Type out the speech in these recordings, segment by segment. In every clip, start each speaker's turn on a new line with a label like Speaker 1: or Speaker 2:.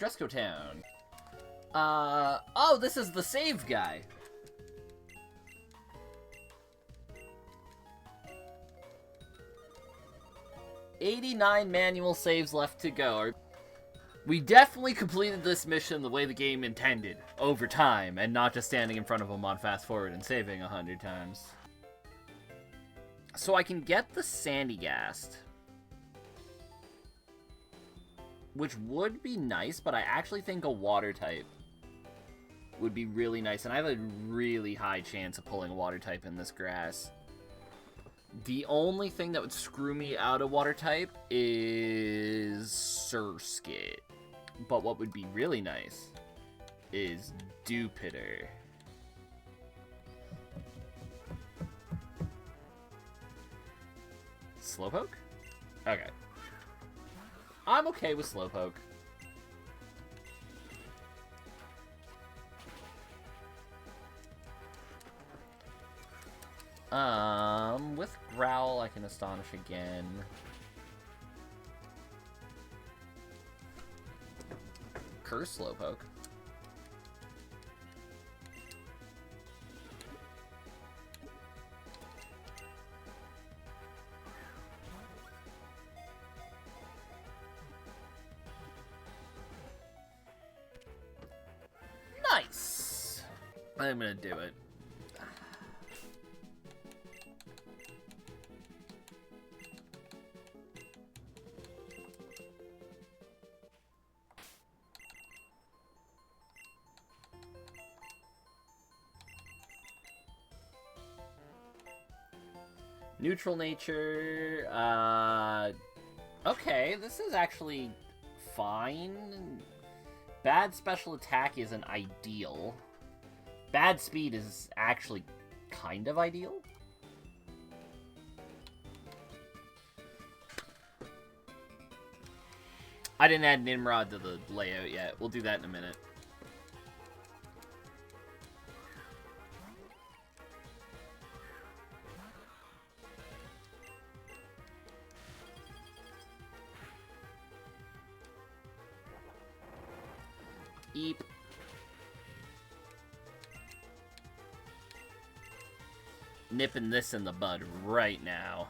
Speaker 1: Dresco Town. Oh, this is the save guy. $89 manual saves left to go. We definitely completed this mission the way the game intended, over time, and not just standing in front of them on fast forward and saving 100 times. So I can get the Sandygast, which would be nice, but I actually think a water type would be really nice, and I have a really high chance of pulling a water type in this grass. The only thing that would screw me out of water type is Surskit. But what would be really nice is Dewpitter. Slowpoke? Okay. I'm okay with Slowpoke. With Growl, I can Astonish again. Curse Slowpoke. Nice! I'm gonna do it. Neutral nature, okay, this is actually fine. Bad special attack isn't ideal. Bad speed is actually kind of ideal. I didn't add Nimrod to the layout yet. We'll do that in a minute. Eep. Nipping this in the bud right now.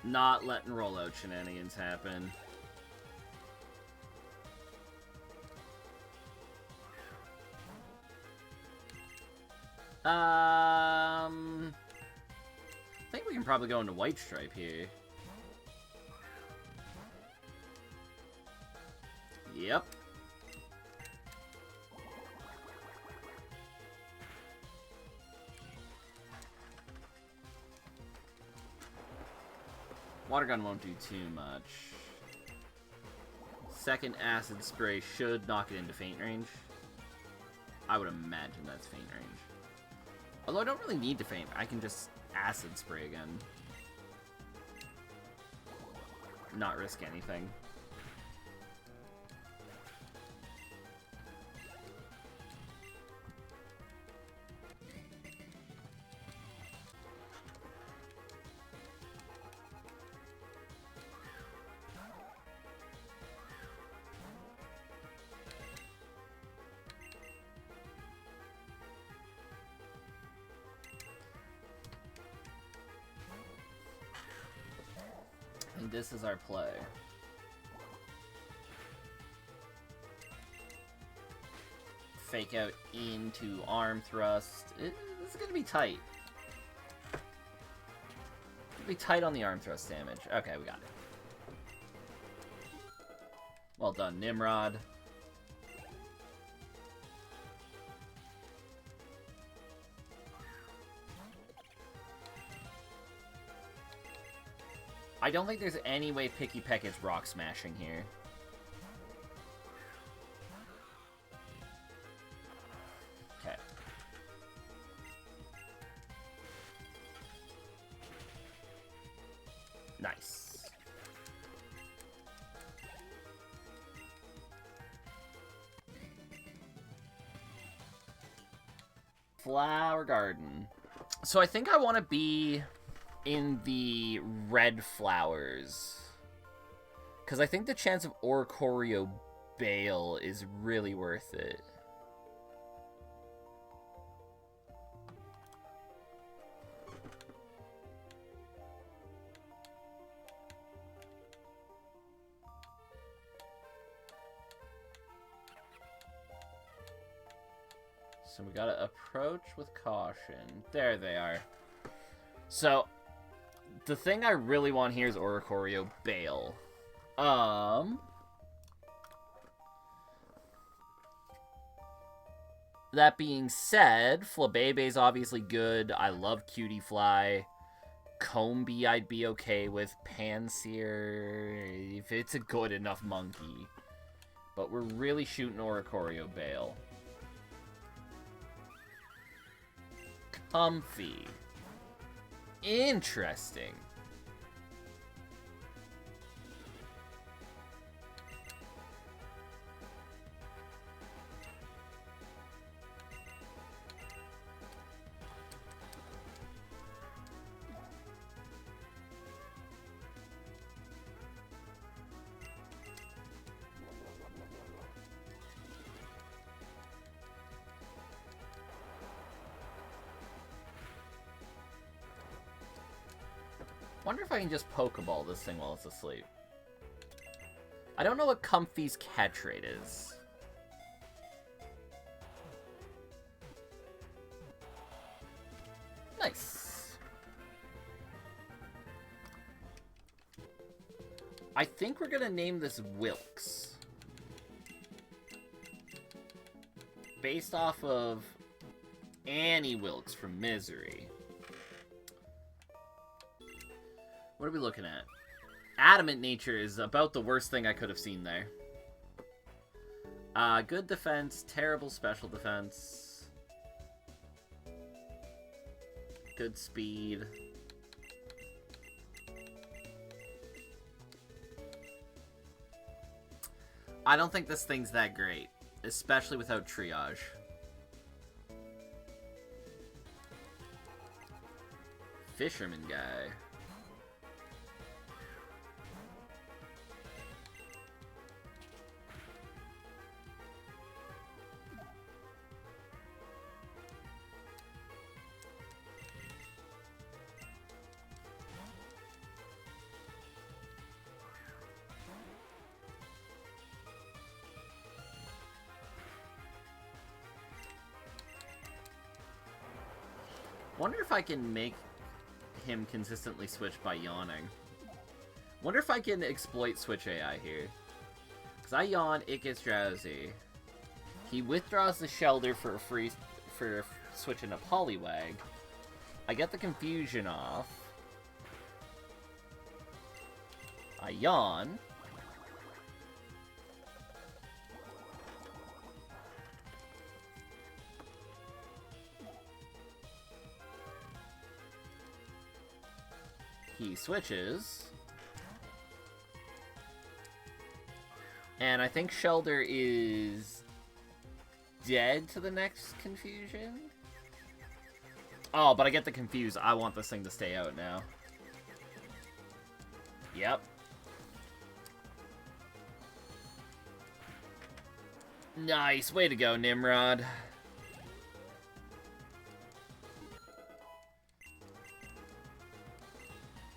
Speaker 1: Not letting rollout shenanigans happen. I think we can probably go into White Stripe here. Yep. Water Gun won't do too much. Second Acid Spray should knock it into Faint Range. I would imagine that's Faint Range. Although I don't really need to Faint. I can just Acid Spray again. Not risk anything. And this is our play. Fake out into Arm Thrust. This is going to be tight. It'll be tight on the Arm Thrust damage. Okay, we got it. Well done, Nimrod. I don't think there's any way Picky Peck is rock smashing here. Okay. Nice. Flower garden. So I think I want to be in the red flowers, because I think the chance of Oricorio Bale is really worth it. So we gotta approach with caution. There they are. So, the thing I really want here is Oricorio Bale. That being said, Flabebe's obviously good. I love Cutie Fly. Combee I'd be okay with. Panseer, if it's a good enough monkey. But we're really shooting Oricorio Bale. Comfy. Interesting. Wonder if I can just Pokeball this thing while it's asleep. I don't know what Comfy's catch rate is. Nice. I think we're gonna name this Wilkes. Based off of Annie Wilkes from Misery. What are we looking at? Adamant Nature is about the worst thing I could have seen there. Good defense, terrible special defense. Good speed. I don't think this thing's that great, especially without triage. Fisherman guy. Wonder if I can make him consistently switch by yawning. Wonder if I can exploit switch AI here. Because I yawn, it gets drowsy. He withdraws the Shelter for switching a Poliwag. I get the confusion off. I yawn. He switches. And I think Shelter is dead to the next confusion. Oh, but I get the confused. I want this thing to stay out now. Yep. Nice. Way to go, Nimrod.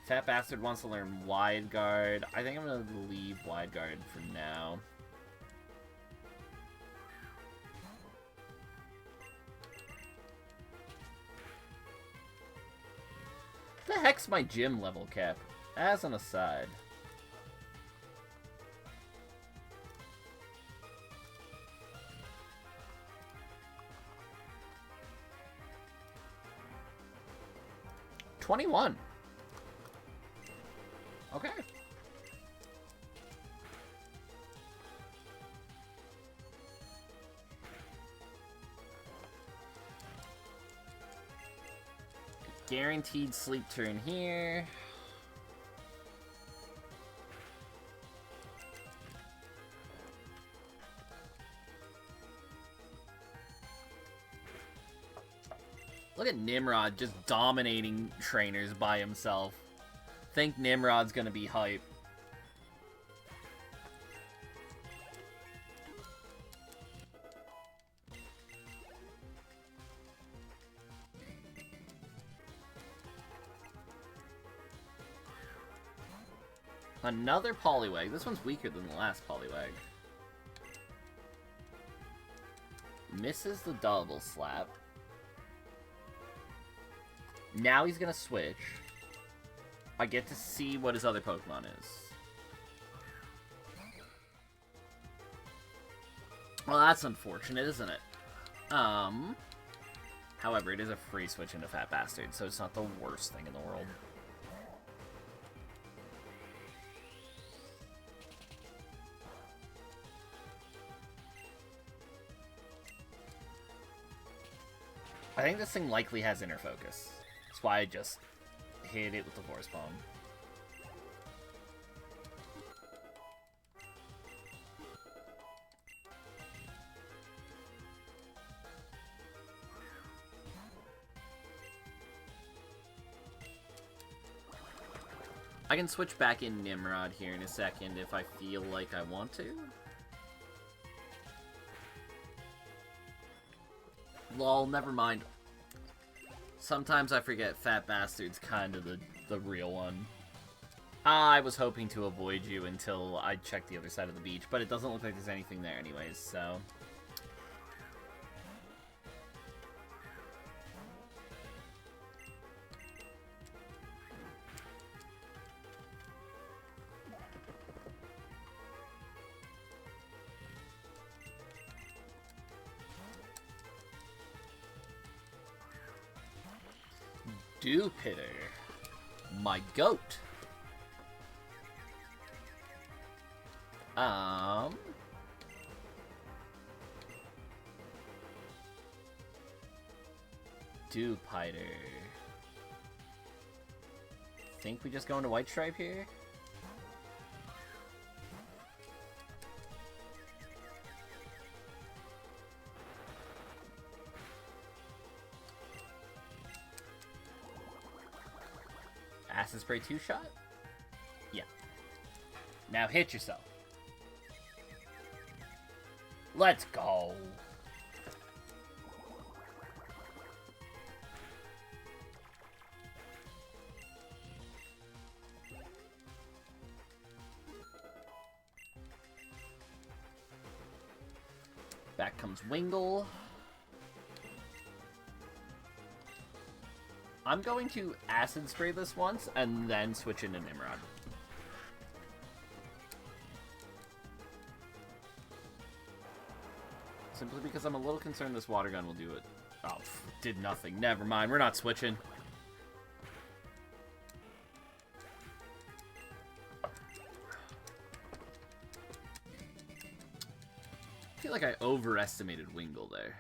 Speaker 1: Fat Bastard wants to learn Wide Guard. I think I'm going to leave Wide Guard for now. The heck's my gym level cap? As an aside. $21. Okay. Guaranteed sleep turn here. Look at Nimrod just dominating trainers by himself. Think Nimrod's gonna be hype. Another Poliwag. This one's weaker than the last Poliwag. Misses the double slap. Now he's gonna switch. I get to see what his other Pokemon is. Well, that's unfortunate, isn't it? However, it is a free switch into Fat Bastard, so it's not the worst thing in the world. I think this thing likely has Inner Focus. That's why I just hit it with the Force Bomb. I can switch back in Nimrod here in a second if I feel like I want to. Lol, never mind. Sometimes I forget Fat Bastard's kind of the real one. I was hoping to avoid you until I checked the other side of the beach, but it doesn't look like there's anything there anyways, so... Dupitter. My goat. Dupiter. Think we just go into White Stripe here? Acid Spray 2-shot? Yeah. Now hit yourself. Let's go. Back comes Wingull. I'm going to Acid Spray this once, and then switch into Nimrod. Simply because I'm a little concerned this Water Gun will do it. Oh, did nothing. Never mind, we're not switching. I feel like I overestimated Wingull there.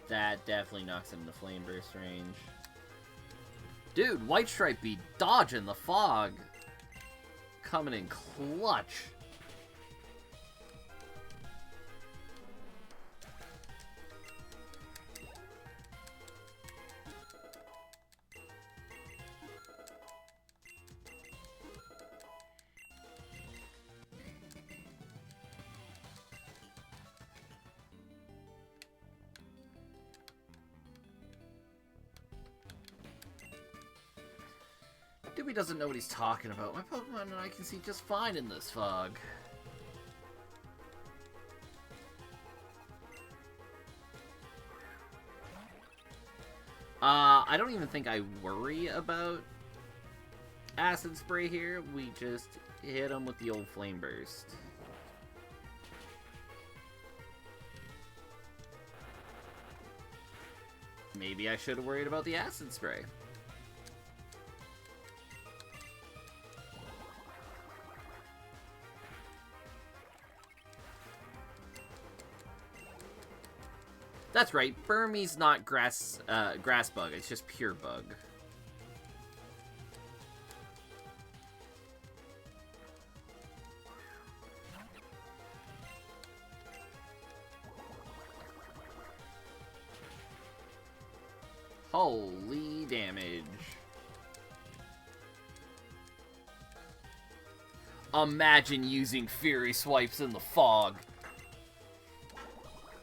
Speaker 1: That definitely knocks him into Flame Burst range. Dude, White Stripe be dodging the fog. Coming in clutch. Scooby doesn't know what he's talking about. My Pokemon and I can see just fine in this fog. I don't even think I worry about Acid Spray here. We just hit him with the old Flame Burst. Maybe I should have worried about the Acid Spray. That's right, Burmese not grass bug, it's just pure bug. Holy damage. Imagine using Fury Swipes in the fog.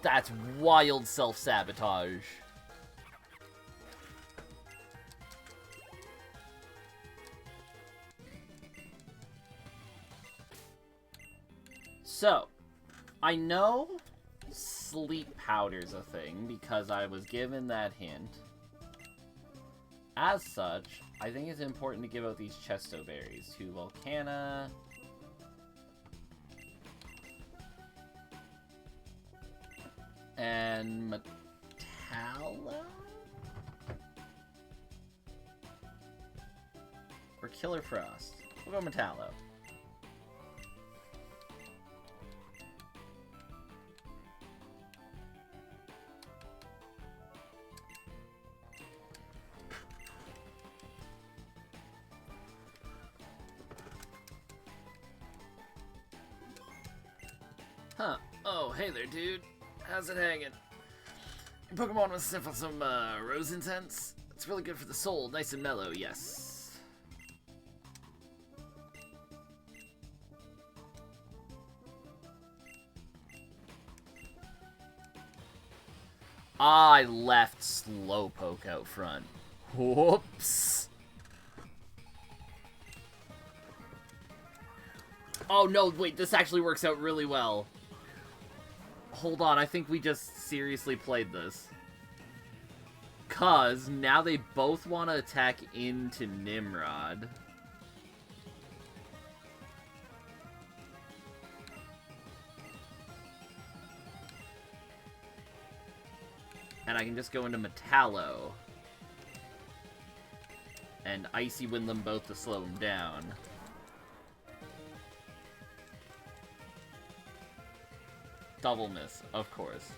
Speaker 1: That's wild self-sabotage. So, I know sleep powder's a thing because I was given that hint. As such, I think it's important to give out these Chesto Berries to Volcana. And Metallo? Or Killer Frost? We'll go Metallo. Huh. Oh, hey there, dude. How's it hanging? Your Pokemon wants to sniff on some rose incense? It's really good for the soul, nice and mellow, yes. I left Slowpoke out front. Whoops. Oh no, wait, this actually works out really well. Hold on, I think we just seriously played this. 'Cause now they both want to attack into Nimrod. And I can just go into Metallo. And Icy Wind them both to slow them down. Double miss, of course.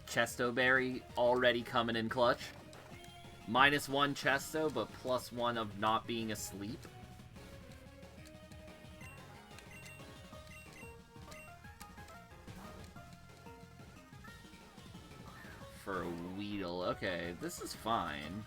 Speaker 1: Chesto Berry already coming in clutch. -1 Chesto, but +1 of not being asleep. For a Weedle. Okay, this is fine.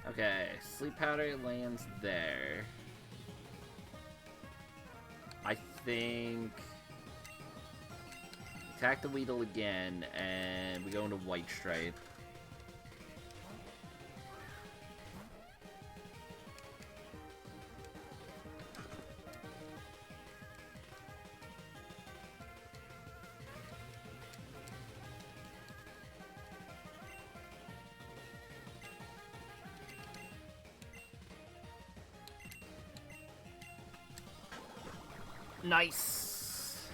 Speaker 1: Okay, Sleep Powder lands there. I think... Attack the Weedle again, and we go into White Stripe. Nice.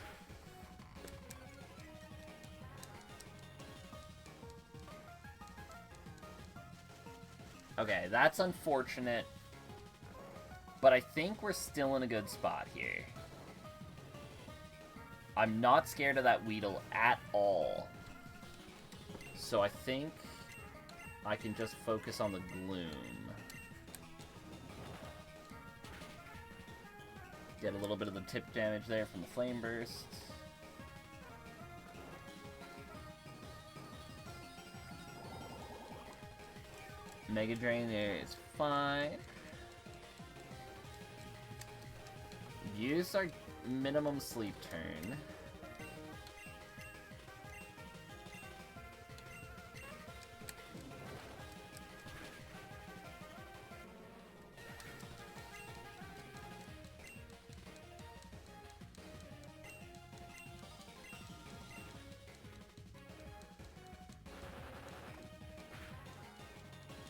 Speaker 1: Okay, that's unfortunate. But I think we're still in a good spot here. I'm not scared of that Weedle at all. So I think I can just focus on the Gloom. Get a little bit of the tip damage there from the Flame Burst. Mega Drain there is fine. Use our minimum sleep turn.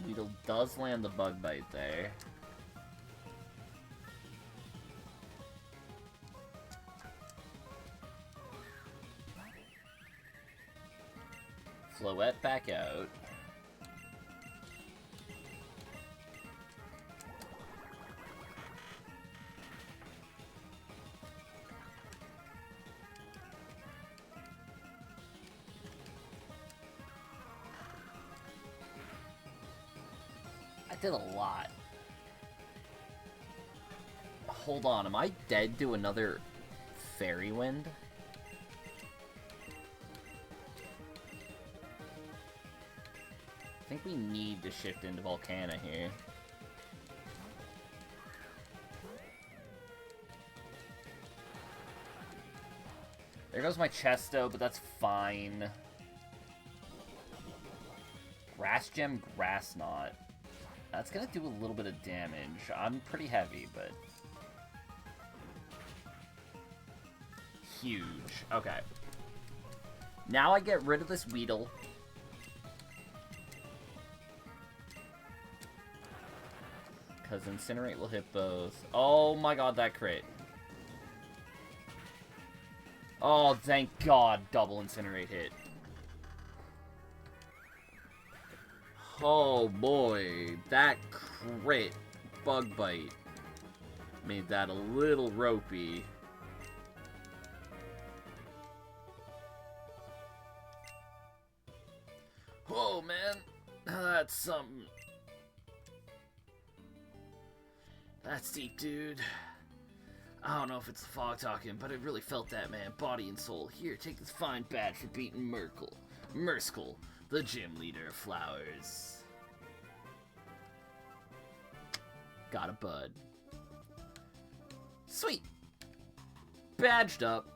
Speaker 1: Weedle does land the bug bite there. Floette back out. I did a lot. Hold on, am I dead to another Fairy Wind? I think we need to shift into Volcana here. There goes my Chesto, but that's fine. Grass Gem, Grass Knot. That's gonna do a little bit of damage. I'm pretty heavy, but... huge. Okay. Now I get rid of this Weedle. Because Incinerate will hit both. Oh my god, that crit. Oh, thank god, double Incinerate hit. Oh boy, that crit Bug Bite made that a little ropey. Whoa, man, that's something. That's deep, dude. I don't know if it's the fog talking, but I really felt that, man. Body and soul. Here, take this fine badge for beating Mirskle, the gym leader of flowers. Got a bud. Sweet. Badged up.